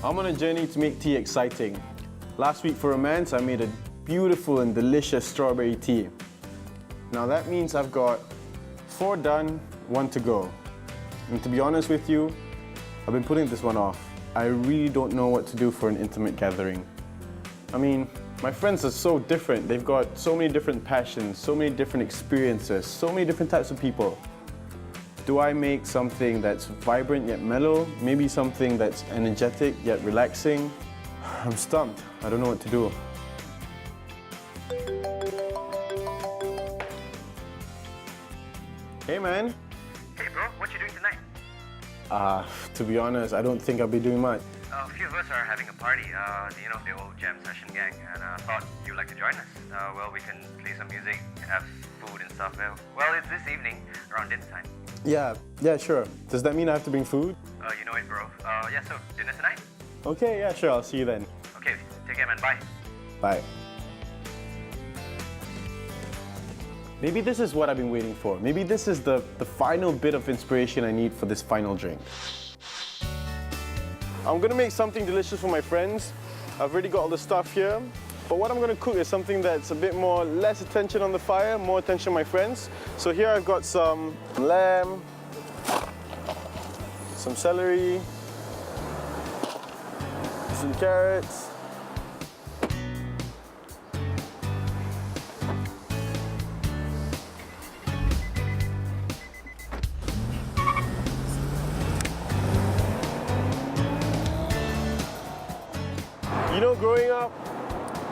I'm on a journey to make tea exciting. Last week for romance, I made a beautiful and delicious strawberry tea. Now that means I've got 4 done, 1 to go. And to be honest with you, I've been putting this one off. I really don't know what to do for an intimate gathering. I mean, my friends are so different. They've got so many different passions, so many different experiences, so many different types of people. Do I make something that's vibrant yet mellow? Maybe something that's energetic yet relaxing? I'm stumped. I don't know what to do. Hey man. Hey bro, what you doing tonight? To be honest, I don't think I'll be doing much. A few of us are having a party, you know, the old jam session gang, and I thought you'd like to join us. Well, we can play some music, have food and stuff. Well, it's this evening, around dinner time. Yeah, sure. Does that mean I have to bring food? You know it, bro. Yeah, so dinner tonight? Okay, yeah, sure. I'll see you then. Okay, take care, man. Bye. Bye. Maybe this is what I've been waiting for. Maybe this is the final bit of inspiration I need for this final drink. I'm gonna make something delicious for my friends. I've already got all the stuff here. But what I'm gonna cook is something that's a bit more, less attention on the fire, more attention on my friends. So here I've got some lamb, some celery, some carrots, you know, growing up,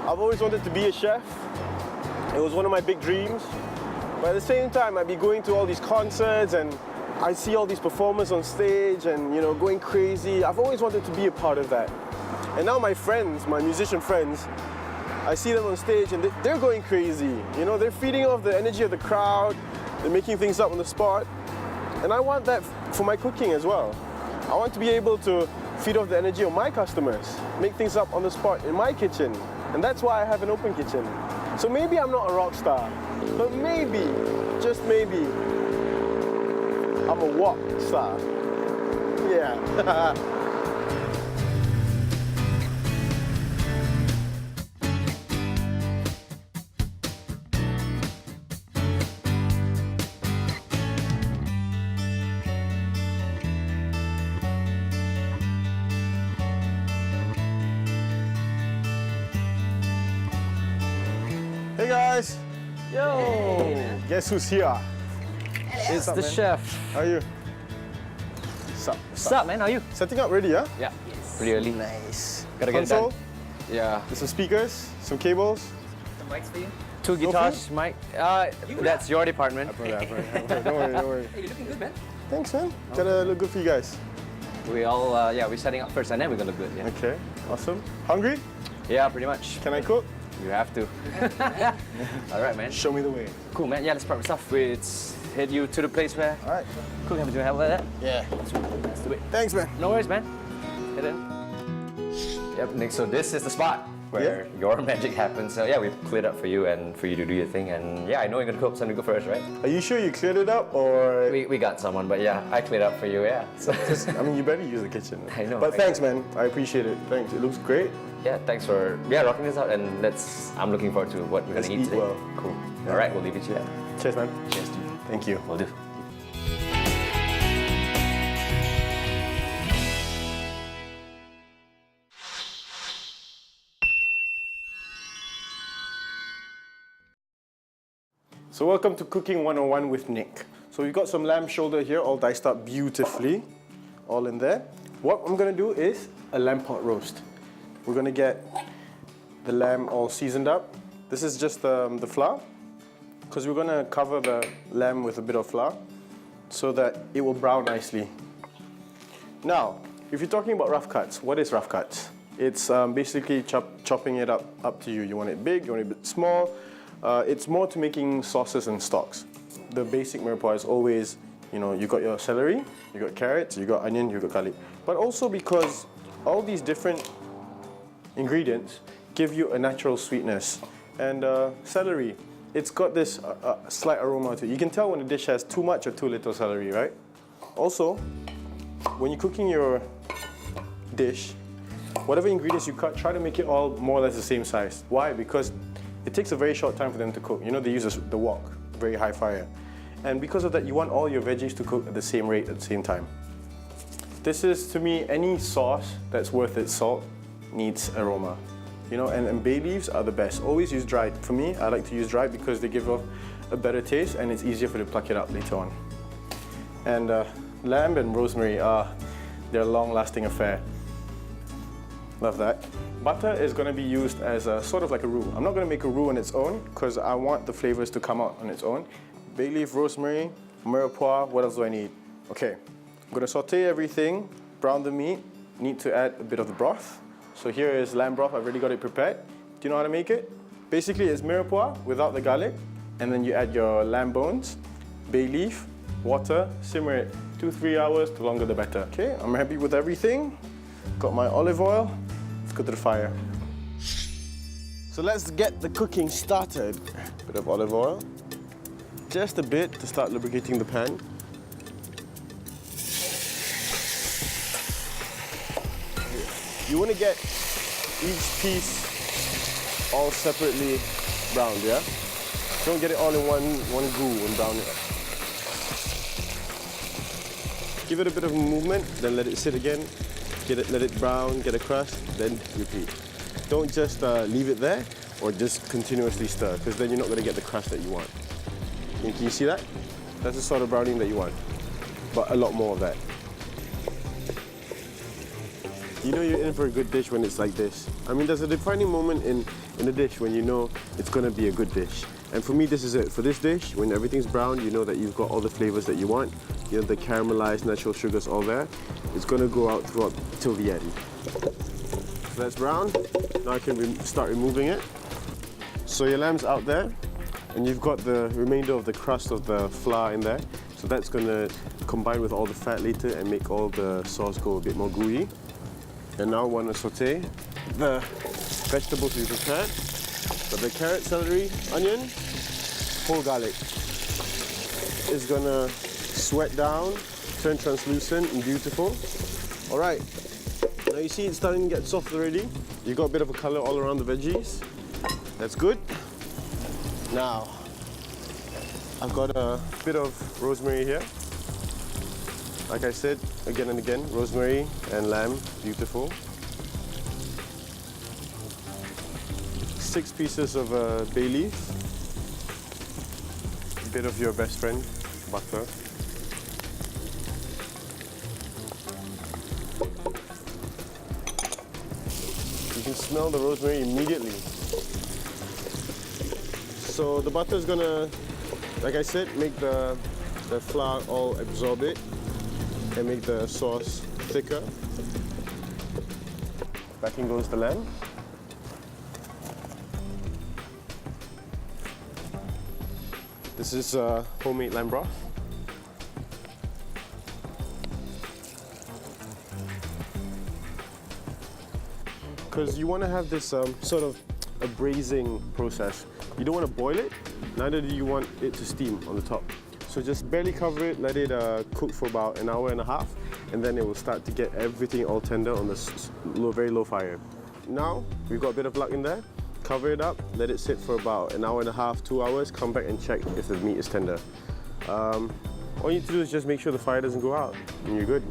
I've always wanted to be a chef. It was one of my big dreams. But at the same time, I'd be going to all these concerts and I see all these performers on stage and, you know, going crazy. I've always wanted to be a part of that. And now my friends, my musician friends, I see them on stage and they're going crazy. You know, they're feeding off the energy of the crowd. They're making things up on the spot. And I want that for my cooking as well. I want to be able to feed off the energy of my customers, make things up on the spot in my kitchen. And that's why I have an open kitchen. So maybe I'm not a rock star, but maybe, just maybe, I'm a walk star. Yeah. Hey guys! Yo! Hey, guess who's here? It's the chef. How are you? Sup? What's up, man? How are you? Setting up ready, huh? Yeah. Pretty early. Nice. Gotta get it done. Console? Yeah. There's some speakers, some cables. Some mics for you? 2 guitars, mic. That's your department. Don't worry. Hey, you're looking good, man. Thanks, man. Gotta look good for you guys. We all, we're setting up first and then we're gonna look good, yeah. Okay, awesome. Hungry? Yeah, pretty much. Can I cook? You have to. All right, man. Show me the way. Cool, man. Yeah, let's prep stuff. Let's head you to the place where... All right. Cool, have you have like that? Yeah. Let's do it. Thanks, man. No worries, man. Head in. Yep, Nick, so this is the spot where your magic happens. So yeah, we've cleared up for you and for you to do your thing. And yeah, I know you're gonna cook something good for us, right? Are you sure you cleared it up, or...? We got someone, but yeah, I cleared up for you, yeah. So I mean, you better use the kitchen. I know. But thanks, man. I appreciate it. Thanks. It looks great. Yeah, thanks for rocking this out, and I'm looking forward to what we're Let's gonna eat eat today. well. Cool. Yeah. All right, we'll leave it to that. Cheers, man. Cheers to you. Thank you. Will do. So welcome to Cooking 101 with Nick. So we've got some lamb shoulder here, all diced up beautifully, all in there. What I'm gonna do is a lamb pot roast. We're gonna get the lamb all seasoned up. This is just the flour, because we're gonna cover the lamb with a bit of flour so that it will brown nicely. Now, if you're talking about rough cuts, what is rough cuts? It's basically chopping it up to you. You want it big, you want it a bit small. It's more to making sauces and stocks. The basic mirepoix is always, you know, you got your celery, you got carrots, you got onion, you got garlic. But also because all these different ingredients give you a natural sweetness. And celery, it's got this slight aroma to it. You can tell when a dish has too much or too little celery, right? Also, when you're cooking your dish, whatever ingredients you cut, try to make it all more or less the same size. Why? Because it takes a very short time for them to cook. You know, they use the wok, very high fire. And because of that, you want all your veggies to cook at the same rate at the same time. This is, to me, any sauce that's worth its salt needs aroma. You know, and bay leaves are the best. Always use dried. For me, I like to use dried because they give off a better taste and it's easier for you to pluck it out later on. And lamb and rosemary are their long-lasting affair. Love that. Butter is going to be used as a sort of like a roux. I'm not going to make a roux on its own because I want the flavors to come out on its own. Bay leaf, rosemary, mirepoix, what else do I need? Okay, I'm going to saute everything, brown the meat, need to add a bit of the broth. So here is lamb broth, I've already got it prepared. Do you know how to make it? Basically it's mirepoix without the garlic, and then you add your lamb bones, bay leaf, water, simmer it 2-3 hours, the longer the better. Okay, I'm happy with everything. Got my olive oil. Let's go to the fire. So let's get the cooking started. Bit of olive oil. Just a bit to start lubricating the pan. You want to get each piece all separately browned, yeah? Don't get it all in one goo and brown it. Give it a bit of movement, then let it sit again. Let it brown, get a crust, then repeat. Don't just leave it there or just continuously stir, because then you're not going to get the crust that you want. Can you see that? That's the sort of browning that you want, but a lot more of that. You know you're in for a good dish when it's like this. I mean, there's a defining moment in a dish when you know it's going to be a good dish. And for me, this is it. For this dish, when everything's brown, you know that you've got all the flavors that you want. You know, the caramelized natural sugars all there. It's going to go out throughout till the end. So that's brown. Now I can start removing it. So your lamb's out there, and you've got the remainder of the crust of the flour in there. So that's going to combine with all the fat later and make all the sauce go a bit more gooey. And now I want to saute the vegetables we prepared. So the carrot, celery, onion, whole garlic. It's going to sweat down, turn translucent and beautiful. All right, now you see it's starting to get soft already. You've got a bit of a color all around the veggies. That's good. Now, I've got a bit of rosemary here. Like I said, again and again, rosemary and lamb, beautiful. 6 pieces of bay leaf. A bit of your best friend, butter. You can smell the rosemary immediately. So the butter is gonna, like I said, make the flour all absorb it and make the sauce thicker. Back in goes the lamb. This is homemade lamb broth. Because you want to have this sort of a braising process. You don't want to boil it, neither do you want it to steam on the top. So just barely cover it, let it cook for about an hour and a half, and then it will start to get everything all tender on this very low fire. Now, we've got a bit of luck in there. Cover it up, let it sit for about an hour and a half, 2 hours, come back and check if the meat is tender. All you need to do is just make sure the fire doesn't go out, and you're good.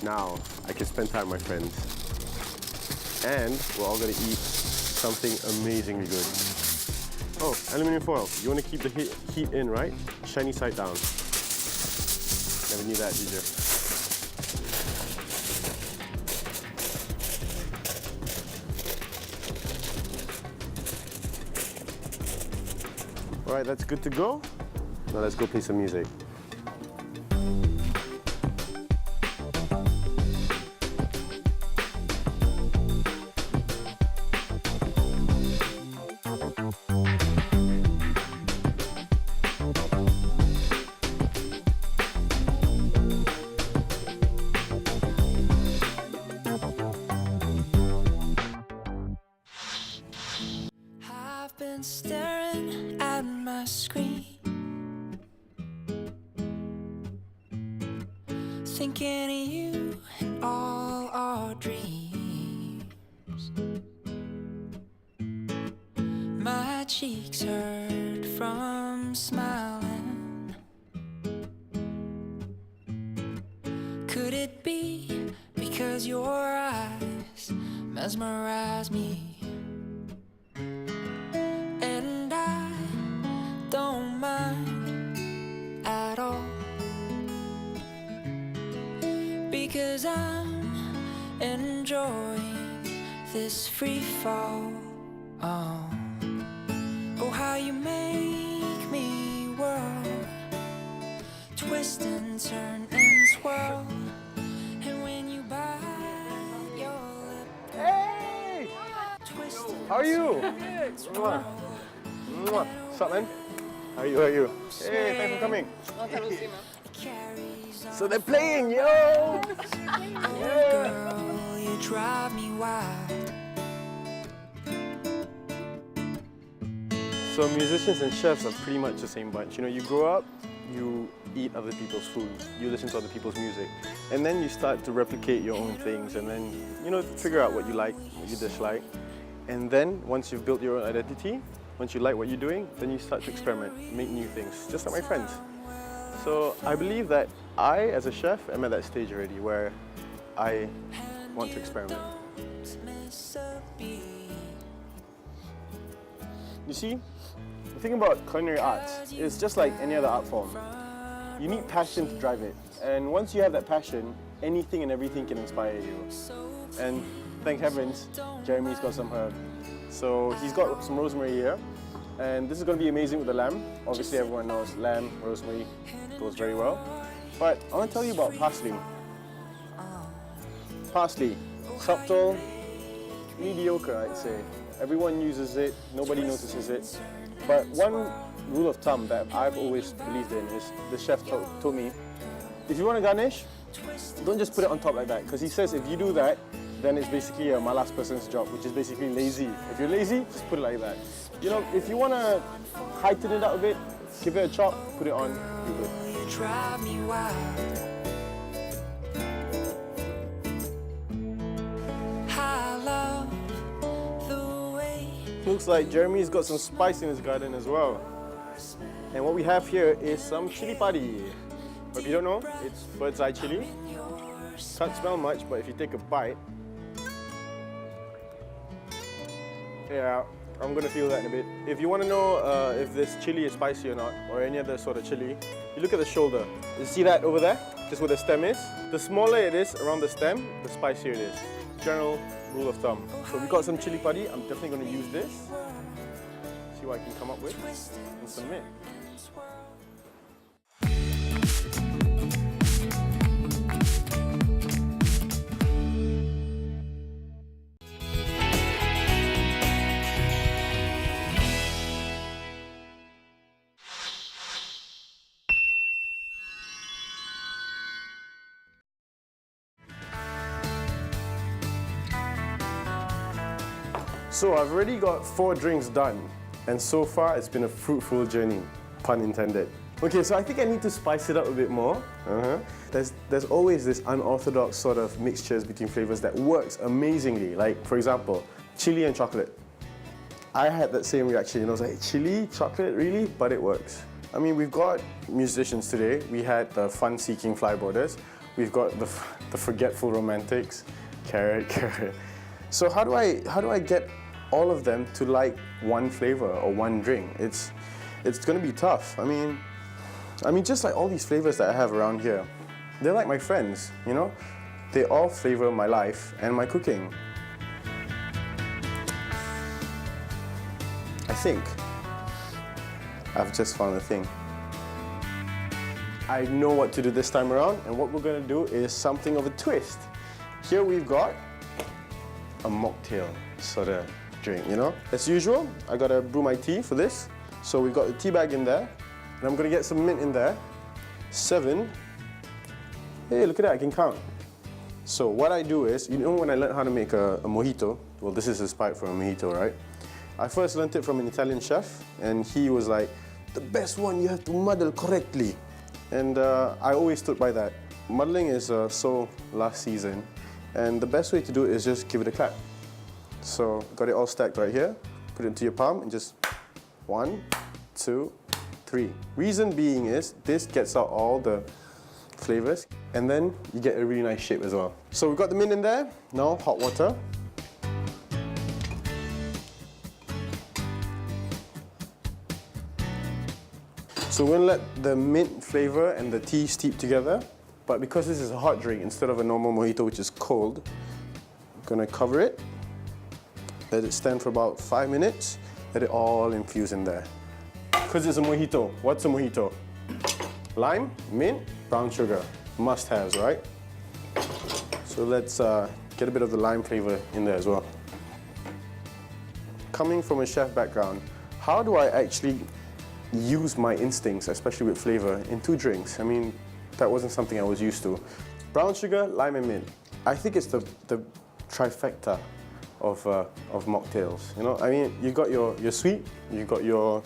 Now, I can spend time with my friends. And we're all gonna eat something amazingly good. Oh, aluminum foil. You wanna keep the heat in, right? Shiny side down. Never knew that, did you? All right, that's good to go. Now let's go play some music. Been staring at my screen, thinking of you and all cheeks hurt from smiling. Could it be because your eyes mesmerize me? And I don't mind at all, because I'm enjoying this free fall. Oh, how you make me whirl, twist and turn and swirl. And when you bite your lip, Hey! twist and How are you? swirl. Mwah. What's up, man? How are you? Hey, thanks for coming. Carries on. So they're playing, yo! Girl, you drive me wild. So musicians and chefs are pretty much the same bunch. You know, you grow up, you eat other people's food, you listen to other people's music, and then you start to replicate your own things, and then, you know, figure out what you like, what you dislike. And then, once you've built your own identity, once you like what you're doing, then you start to experiment, make new things, just like my friends. So I believe that I, as a chef, am at that stage already where I want to experiment. You see, the thing about culinary arts is just like any other art form. You need passion to drive it. And once you have that passion, anything and everything can inspire you. And thank heavens, Jeremy's got some herb. So he's got some rosemary here. And this is going to be amazing with the lamb. Obviously everyone knows lamb, rosemary goes very well. But I want to tell you about parsley. Parsley, subtle, mediocre I'd say. Everyone uses it, nobody notices it. But one rule of thumb that I've always believed in is, the chef told me, if you want to garnish, don't just put it on top like that. Because he says if you do that, then it's basically a malas person's job, which is basically lazy. If you're lazy, just put it like that. You know, if you want to heighten it up a bit, give it a chop, put it on, you're good. You drive me wild. I love the way. Looks like Jeremy's got some spice in his garden as well. And what we have here is some chili padi. But if you don't know, it's bird's eye chili. Can't smell much, but if you take a bite, yeah, I'm gonna feel that in a bit. If you want to know if this chili is spicy or not, or any other sort of chili, you look at the shoulder. You see that over there? Just where the stem is? The smaller it is around the stem, the spicier it is. General rule of thumb. So we got some chili padi. I'm definitely gonna use this. See what I can come up with and submit. So I've already got 4 drinks done, and so far it's been a fruitful journey, pun intended. Okay, so I think I need to spice it up a bit more. There's always this unorthodox sort of mixtures between flavors that works amazingly. Like, for example, chili and chocolate. I had that same reaction, and I was like, chili, chocolate, really? But it works. I mean, we've got musicians today. We had the fun-seeking flyboarders. We've got the forgetful romantics, carrot. So how do I get all of them to like one flavor or one drink? It's gonna be tough. I mean, just like all these flavors that I have around here, they're like my friends, you know? They all flavor my life and my cooking. I think I've just found a thing. I know what to do this time around, and what we're gonna do is something of a twist. Here we've got a mocktail sort of drink, you know? As usual, I gotta brew my tea for this. So we've got the tea bag in there, and I'm gonna get some mint in there. 7. Hey, look at that, I can count. So what I do is, you know when I learned how to make a mojito, well, this is inspired from a mojito, right? I first learned it from an Italian chef, and he was like, the best one, you have to muddle correctly. And I always stood by that. Muddling is so last season, and the best way to do it is just give it a clap. So got it all stacked right here, put it into your palm and just 1, 2, 3. Reason being is this gets out all the flavors and then you get a really nice shape as well. So we've got the mint in there. Now hot water. So we're gonna let the mint flavor and the tea steep together. But because this is a hot drink instead of a normal mojito which is cold, I'm gonna cover it. Let it stand for about 5 minutes. Let it all infuse in there. Because it's a mojito. What's a mojito? Lime, mint, brown sugar. Must-haves, right? So let's get a bit of the lime flavor in there as well. Coming from a chef background, how do I actually use my instincts, especially with flavor, in 2 drinks? I mean, that wasn't something I was used to. Brown sugar, lime and mint. I think it's the trifecta of mocktails. You know, I mean, you got your sweet, you got your,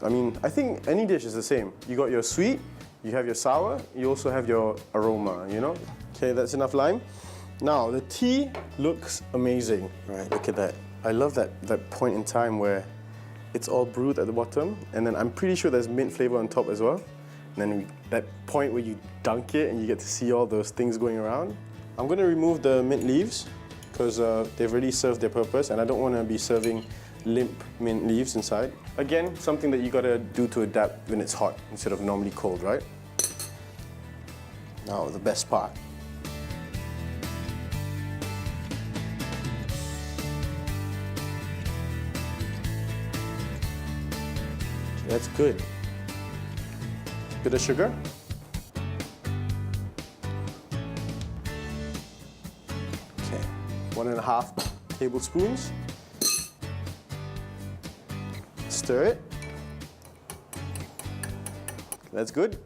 I mean, I think any dish is the same. You got your sweet, you have your sour, you also have your aroma, you know? Okay, that's enough lime. Now, the tea looks amazing. Right, look at that. I love that point in time where it's all brewed at the bottom, and then I'm pretty sure there's mint flavor on top as well. And then that point where you dunk it and you get to see all those things going around. I'm gonna remove the mint leaves because they've already served their purpose and I don't wanna be serving limp mint leaves inside. Again, something that you gotta do to adapt when it's hot instead of normally cold, right? Now, the best part. That's good. Bit of sugar. Okay, 1.5 tablespoons. Stir it. That's good.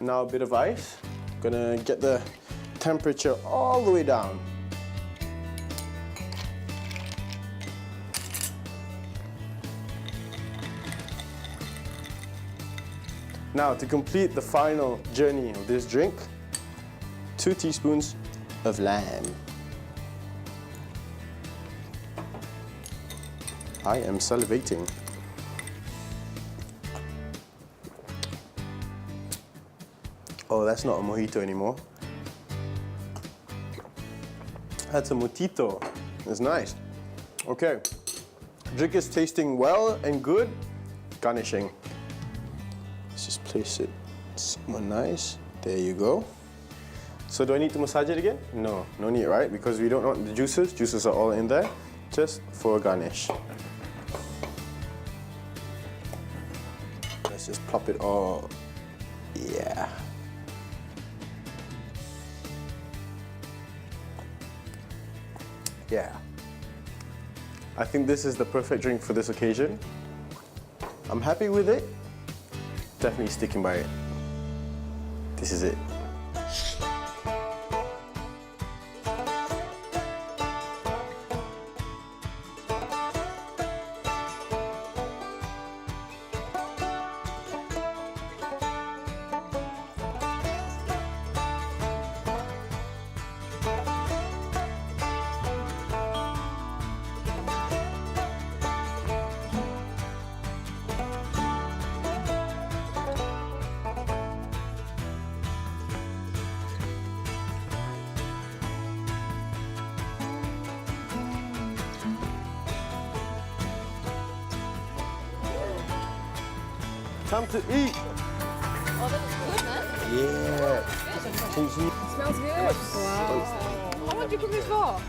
Now a bit of ice. Gonna get the temperature all the way down. Now, to complete the final journey of this drink, 2 teaspoons of lime. I am salivating. Oh, that's not a mojito anymore. That's a motito. It's nice. Okay, drink is tasting well and good. Garnishing. Let's just place it somewhere nice. There you go. So do I need to massage it again? No, no need, right? Because we don't want the juices. Juices are all in there, just for a garnish. Let's just plop it all. Yeah. Yeah. I think this is the perfect drink for this occasion. I'm happy with it. Definitely sticking by it. This is it. Time to eat. Oh, that was good, man. Yeah. Can you see? Smells good. Wow. How long did you cook this for?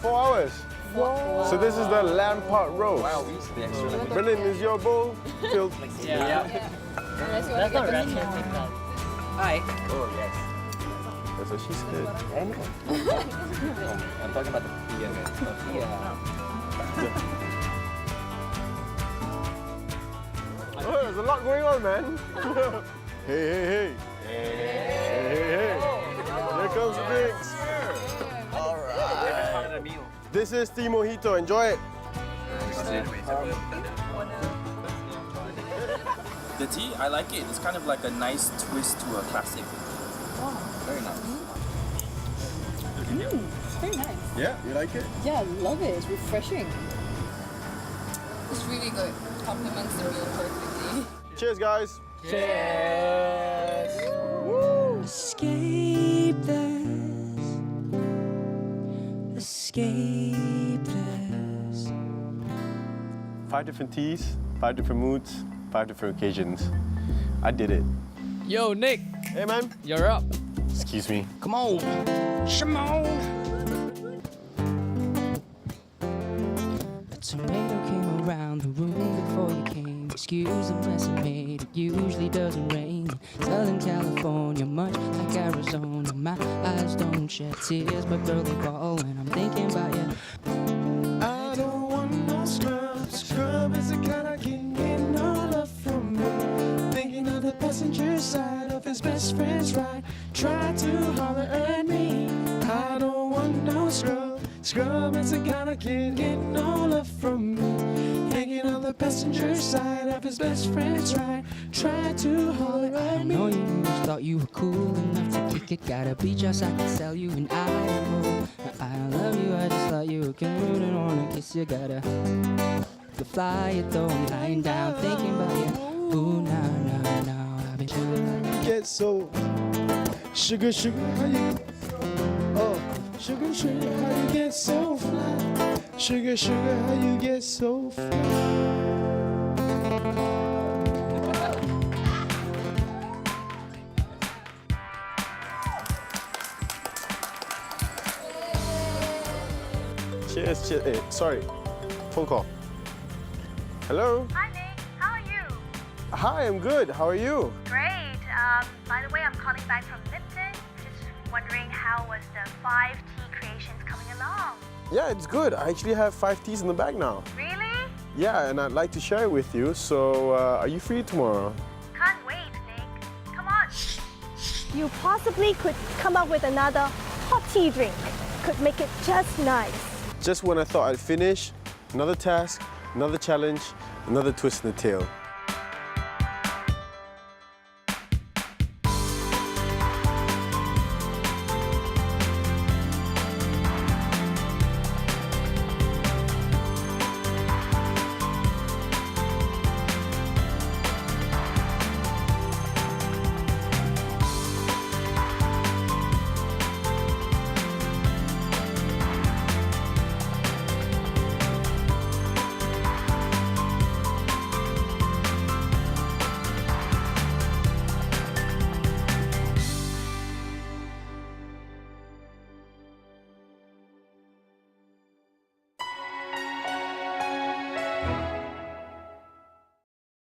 4 hours. Whoa. So this is the lamb pot roast. Wow, we used to be extra. Brendan, is your bowl filled? Unless you want to get the meat now. Hi. Oh, yes. That's what she said. I'm talking about the tea and stuff. Yeah. Oh, there's a lot going on, man. Hey, hey, hey. Hey, hey, hey. Here comes the drinks. All right. This is tea mojito. Enjoy it. The tea, I like it. It's kind of like a nice twist to a classic. Very nice. It's very nice. Yeah, you like it? Yeah, I love it. It's refreshing. It's really good. Complements the meal perfectly. Cheers, guys. Escape this. Escape this. 5 different teas, 5 different moods, 5 different occasions. I did it. Yo, Nick, Hey, man. you're up. Excuse me. Come on. Shimon. A tornado came around the room before you came. Excuse the mess I made. It usually doesn't rain. Southern California, much like Arizona. My eyes don't shed tears, but girl, they fall when I'm thinking about you. I don't want no scrub. Scrub is the kind I can get no love from me. Thinking of the passenger side of his best friend's ride. Try to holler at me. I don't want no scrub. Scrub is the kind I can get no love from me. Hanging on the passenger side of his best friend's ride. Try to holler at me. I know you just thought you were cool enough to kick it. Got a beach house I can sell you an Idaho. I don't love you, I just thought you were cute and wanna kiss you. Gotta fly it though, I'm lying down thinking about you. Ooh, now, I've been get so sugar, how you sugar, how you get so fly. Sugar, how you get so fly. Cheers, cheers. Hey, sorry. Phone call. Hello? Hi Nick, how are you? Hi, I'm good. How are you? Great. By the way, I'm calling back from Lipton. Just wondering how was the 5 tea creations coming along? Yeah, it's good. I actually have 5 teas in the bag now. Really? Yeah, and I'd like to share it with you. So, are you free tomorrow? Can't wait, Nick. Come on. You possibly could come up with another hot tea drink. Could make it just nice. Just when I thought I'd finish, another task, another challenge, another twist in the tail.